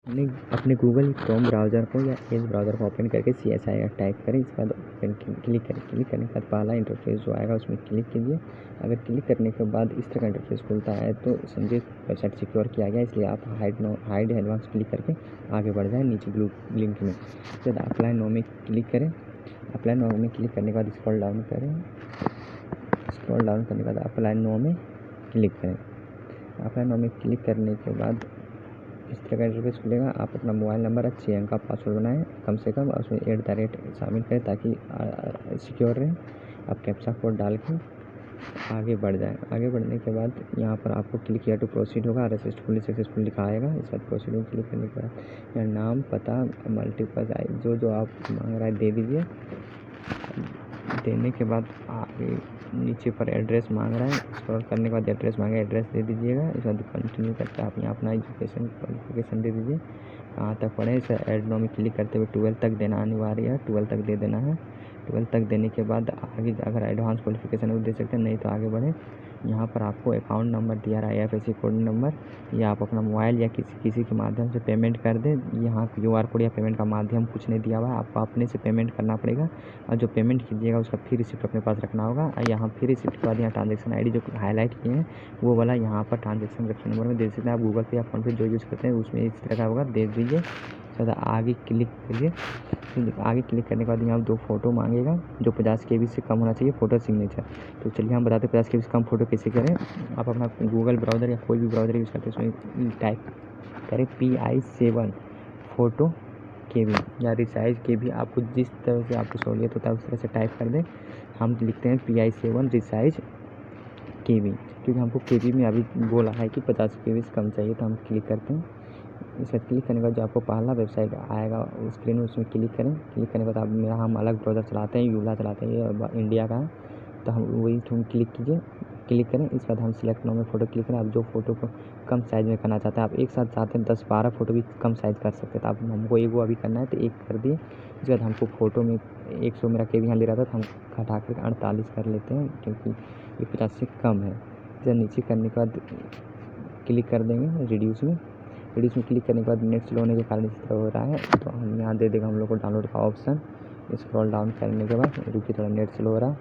अपने अपने Google Chrome browser को या एज ब्राउज़र को ओपन करके CSI टाइप करें। इसके बाद ओपन क्लिक करें। क्लिक करने के बाद पहला इंटरफेस जो आएगा उसमें क्लिक कीजिए। अगर क्लिक करने के बाद इस तरह का इंटरफेस खुलता है तो समझिए वेबसाइट सिक्योर किया गया, इसलिए आप हाइड एडवांस क्लिक करके आगे बढ़ जाएँ नीचे ब्लू लिंक में। उसके बाद अप्लाई नाउ में क्लिक करें। अप्लाई नाउ में क्लिक करने के बाद स्क्रॉल डाउन करें। स्क्रॉल डाउन करने के बाद अप्लाई नाउ में क्लिक करें। अप्लाई नाउ में क्लिक करने के बाद इस तरह का इंटरफेस खुलेगा। आप अपना मोबाइल नंबर और 6 अंक का पासवर्ड बनाएं कम से कम, और उसमें @ शामिल करें ताकि सिक्योर रहे। आप कैप्चा कोड डाल के आगे बढ़ जाएं। आगे बढ़ने के बाद यहाँ पर आपको क्लिक किया टू प्रोसीड होगा और सक्सेसफुल लिखा आएगा। इस बाद प्रोसीड में क्लिक करने के बाद यहाँ नाम, पता, मल्टीपल जो आप मांग रहा है दे दीजिए। देने के बाद आगे नीचे पर एड्रेस मांग रहा है, स्क्रॉल करने के बाद एड्रेस मांगे, एड्रेस दे दीजिएगा। इसके बाद कंटिन्यू करके आप यहाँ अपना एजुकेशन क्वालिफिकेशन दे दीजिए, कहाँ तक पढ़े। इसे ऐड नाउ में क्लिक करते हुए 12 तक देना अनिवार्य है, 12 तक दे देना है। 12 तक देने के बाद आगे अगर एडवांस क्वालिफिकेशन है वो दे सकते हैं, नहीं तो आगे बढ़े। यहाँ पर आपको अकाउंट नंबर दिया रहा है, IFSC कोड नंबर, या आप अपना मोबाइल या किसी के माध्यम से पेमेंट कर दें। यहाँ QR कोड या पेमेंट का माध्यम कुछ नहीं दिया हुआ है, आपको अपने से पेमेंट करना पड़ेगा। और जो पेमेंट कीजिएगा उसका फी रिसिप्ट अपने पास रखना होगा। और यहाँ फी रिसिप्ट के बाद यहाँ ट्रांजेक्शन ID जो हाईलाइट किए हैं वो वाला यहाँ पर ट्रांजेक्शन रेफरेंस नंबर में दे सकते हैं। आप गूगल पे या फ़ोन पे जो यूज़ करते हैं उसमें इस तरह का होगा, दे दीजिए। तो आगे क्लिक करिए। आगे क्लिक करने के बाद यहाँ 2 फ़ोटो मांगेगा जो 50 KB से कम होना चाहिए, फ़ोटो सिग्नेचर। तो चलिए हम बताते हैं 50 KB से कम फ़ोटो कैसे करें। आप अपना गूगल ब्राउज़र या कोई भी ब्राउज़र यूज़ करते हैं उसमें टाइप करें PI7 फ़ोटो KB या रिसाइज KB, आपको जिस तरह से आपको सहूलियत होता है उस तरह से टाइप कर दें। हम लिखते हैं PI7 रिसाइज KB, क्योंकि हमको KB में अभी बोला है कि 50 KB से कम चाहिए, तो हम क्लिक करते हैं। इस पर क्लिक करने के बाद जो आपको पहला वेबसाइट आएगा स्क्रीन में उसमें क्लिक करें। क्लिक करने के बाद हम अलग ब्राउज़र चलाते हैं, यूला चलाते हैं, ये इंडिया का है, तो हम वही क्लिक कीजिए। क्लिक करें। इसके बाद हम सिलेक्ट नाउ में फ़ोटो क्लिक करें। आप जो फ़ोटो को कम साइज़ में करना चाहते हैं, आप एक साथ चाहते हैं 10-12 फ़ोटो भी कम साइज़ कर सकते हैं, तो आप हमको एगो अभी करना है तो एक कर दिए। इसके बाद हमको फ़ोटो में 100 मेरा KB यहाँ ले रहा था, तो हम घटा कर 48 कर लेते हैं क्योंकि ये 50 से कम है। इसे नीचे करने के बाद क्लिक कर देंगे रिड्यूस में क्लिक करने के बाद नेट स्लो होने के कारण इस तरह हो रहा है, तो हम यहाँ दे देगा हम लोग को डाउनलोड का ऑप्शन। स्क्रॉल डाउन करने के बाद रुकिए, थोड़ा नेट स्लो हो रहा है,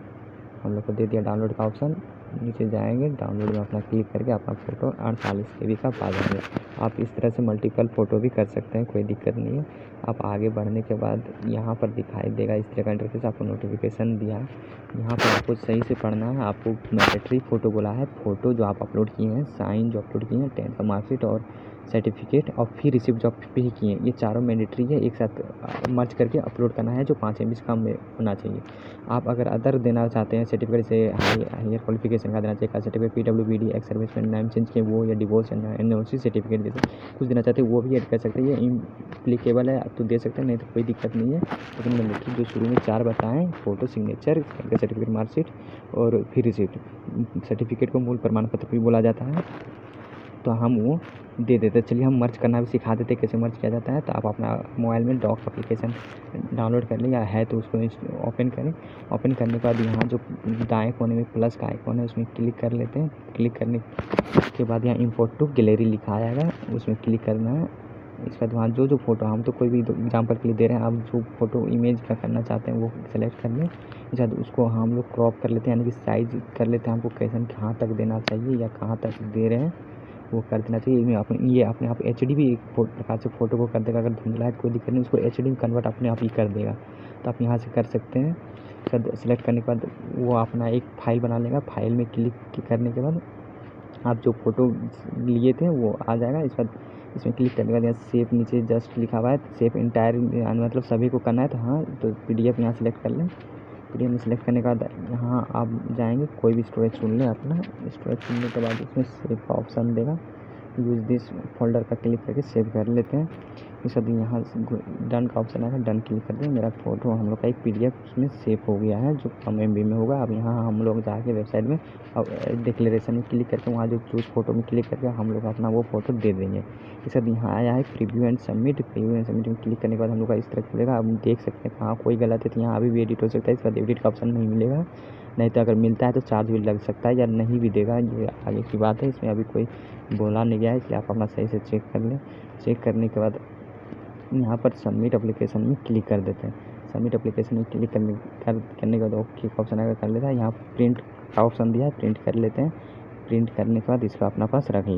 हम लोग को दे दिया डाउनलोड का ऑप्शन। नीचे जाएंगे, डाउनलोड में अपना क्लिक करके अपना फ़ोटो 48 KB का पा जाएंगे। आप इस तरह से मल्टीपल फ़ोटो भी कर सकते हैं, कोई दिक्कत नहीं है। आप आगे बढ़ने के बाद यहाँ पर दिखाई देगा इस तरह का इंटरफेस, आपको नोटिफिकेशन दिया है। यहाँ पर आपको सही से पढ़ना है। आपको मैंडेटरी फ़ोटो बोला है, फ़ोटो जो आप अपलोड किए हैं, साइन जो अपलोड किए हैं, 10th का मार्कशीट और सर्टिफिकेट और फी रिसिप्ट जो आप पे किए हैं, ये चारों मैंडेटरी है, एक साथ मर्ज करके अपलोड करना है, जो 5 MB से कम में होना चाहिए। आप अगर अदर देना चाहते हैं सर्टिफिकेट से हायर क्वालिफिकेशन का देना चाहिए, का सर्टिफिकेट PWBD एक्स सर्विसमैन नाम चेंज किए वो, या डिवोर्स या NOC सर्टिफिकेट जैसे कुछ देना चाहते हैं वो भी ऐड कर सकते हैं। ये इम्प्लीकेबल है तो दे सकते हैं, नहीं तो कोई दिक्कत नहीं है। लेकिन मैंडेटरी जो शुरू में 4 बताएँ, फ़ोटो, सिग्नेचर, सर्टिफिकेट, मार्कशीट और फी रिसिप्ट। सर्टिफिकेट को मूल प्रमाण पत्र भी बोला जाता है, तो हम वो दे देते। चलिए हम मर्ज करना भी सिखा देते कैसे मर्ज किया जाता है। तो आप अपना मोबाइल में डॉक एप्लीकेशन डाउनलोड कर लें, या है तो उसको ओपन करें। ओपन करने के बाद यहाँ जो दाएं कोने में प्लस का आइकॉन है उसमें क्लिक कर लेते हैं। क्लिक करने के बाद यहाँ इंपोर्ट टू गैलरी लिखा आएगा, उसमें क्लिक करना है। इसके बाद वहाँ जो फ़ोटो, हम तो कोई भी एग्जाम्पल के लिए दे रहे हैं, आप जो फ़ोटो इमेज का करना चाहते हैं वो सेलेक्ट कर लें। इसके बाद उसको हम लोग क्रॉप कर लेते हैं, यानी कि साइज़ कर लेते हैं। हमको कैसन कहाँ तक देना चाहिए या कहाँ तक दे रहे हैं वो कर देना चाहिए। ये अपने आप HD भी एक प्रकार से फ़ोटो को कर देगा। अगर धुंधला है तो कोई दिक्कत नहीं, उसको HD में कन्वर्ट अपने आप ही कर देगा, तो आप यहाँ से कर सकते हैं। सेलेक्ट करने के बाद वो अपना एक फ़ाइल बना लेगा। फाइल में क्लिक करने के बाद आप जो फ़ोटो लिए थे वो आ जाएगा। इस बाद इसमें क्लिक करने के बाद यहाँ सेव नीचे जस्ट लिखा हुआ है, सेव इंटायर मतलब सभी को करना है, तो हाँ, तो PDF यहाँ सेलेक्ट कर लें। PDF में सेलेक्ट करने के बाद यहाँ आप जाएंगे, कोई भी स्टोरेज चुन लें अपना। स्टोरेज चुनने के बाद इसमें सेव का ऑप्शन देगा, यूज़ दिस फोल्डर का क्लिक करके सेव कर लेते हैं। इसके बाद यहाँ डन का ऑप्शन आएगा, डन क्लिक कर दें। मेरा फ़ोटो हम लोग का एक PDF उसमें सेव हो गया है जो कम MB में होगा। अब यहाँ हम लोग जाके वेबसाइट में अब डिक्लेरेशन में क्लिक करके वहाँ जो चूज़ फ़ोटो में क्लिक करके हम लोग अपना वो फ़ोटो दे देंगे। इसके बाद यहाँ आया है preview and submit. Preview and submit में क्लिक करने के बाद हम लोग का इस तरह खुलेगा। अब देख सकते हैं कहाँ कोई गलत है तो यहाँ अभी भी एडिट हो सकता है। इसका एडिट का ऑप्शन नहीं मिलेगा, नहीं तो अगर मिलता है तो चार्ज भी लग सकता है या नहीं भी देगा, ये आगे की बात है। इसमें अभी कोई बोला नहीं गया है, इसलिए आप अपना सही से चेक कर लें। चेक करने के बाद यहाँ पर सबमिट एप्लीकेशन में क्लिक कर देते हैं। सबमिट एप्लीकेशन में क्लिक करने के बाद ओके का ऑप्शन आएगा, कर लेता है। यहाँ प्रिंट का ऑप्शन दिया है, प्रिंट कर लेते हैं। प्रिंट करने के बाद इसको अपना पास रख लेते हैं।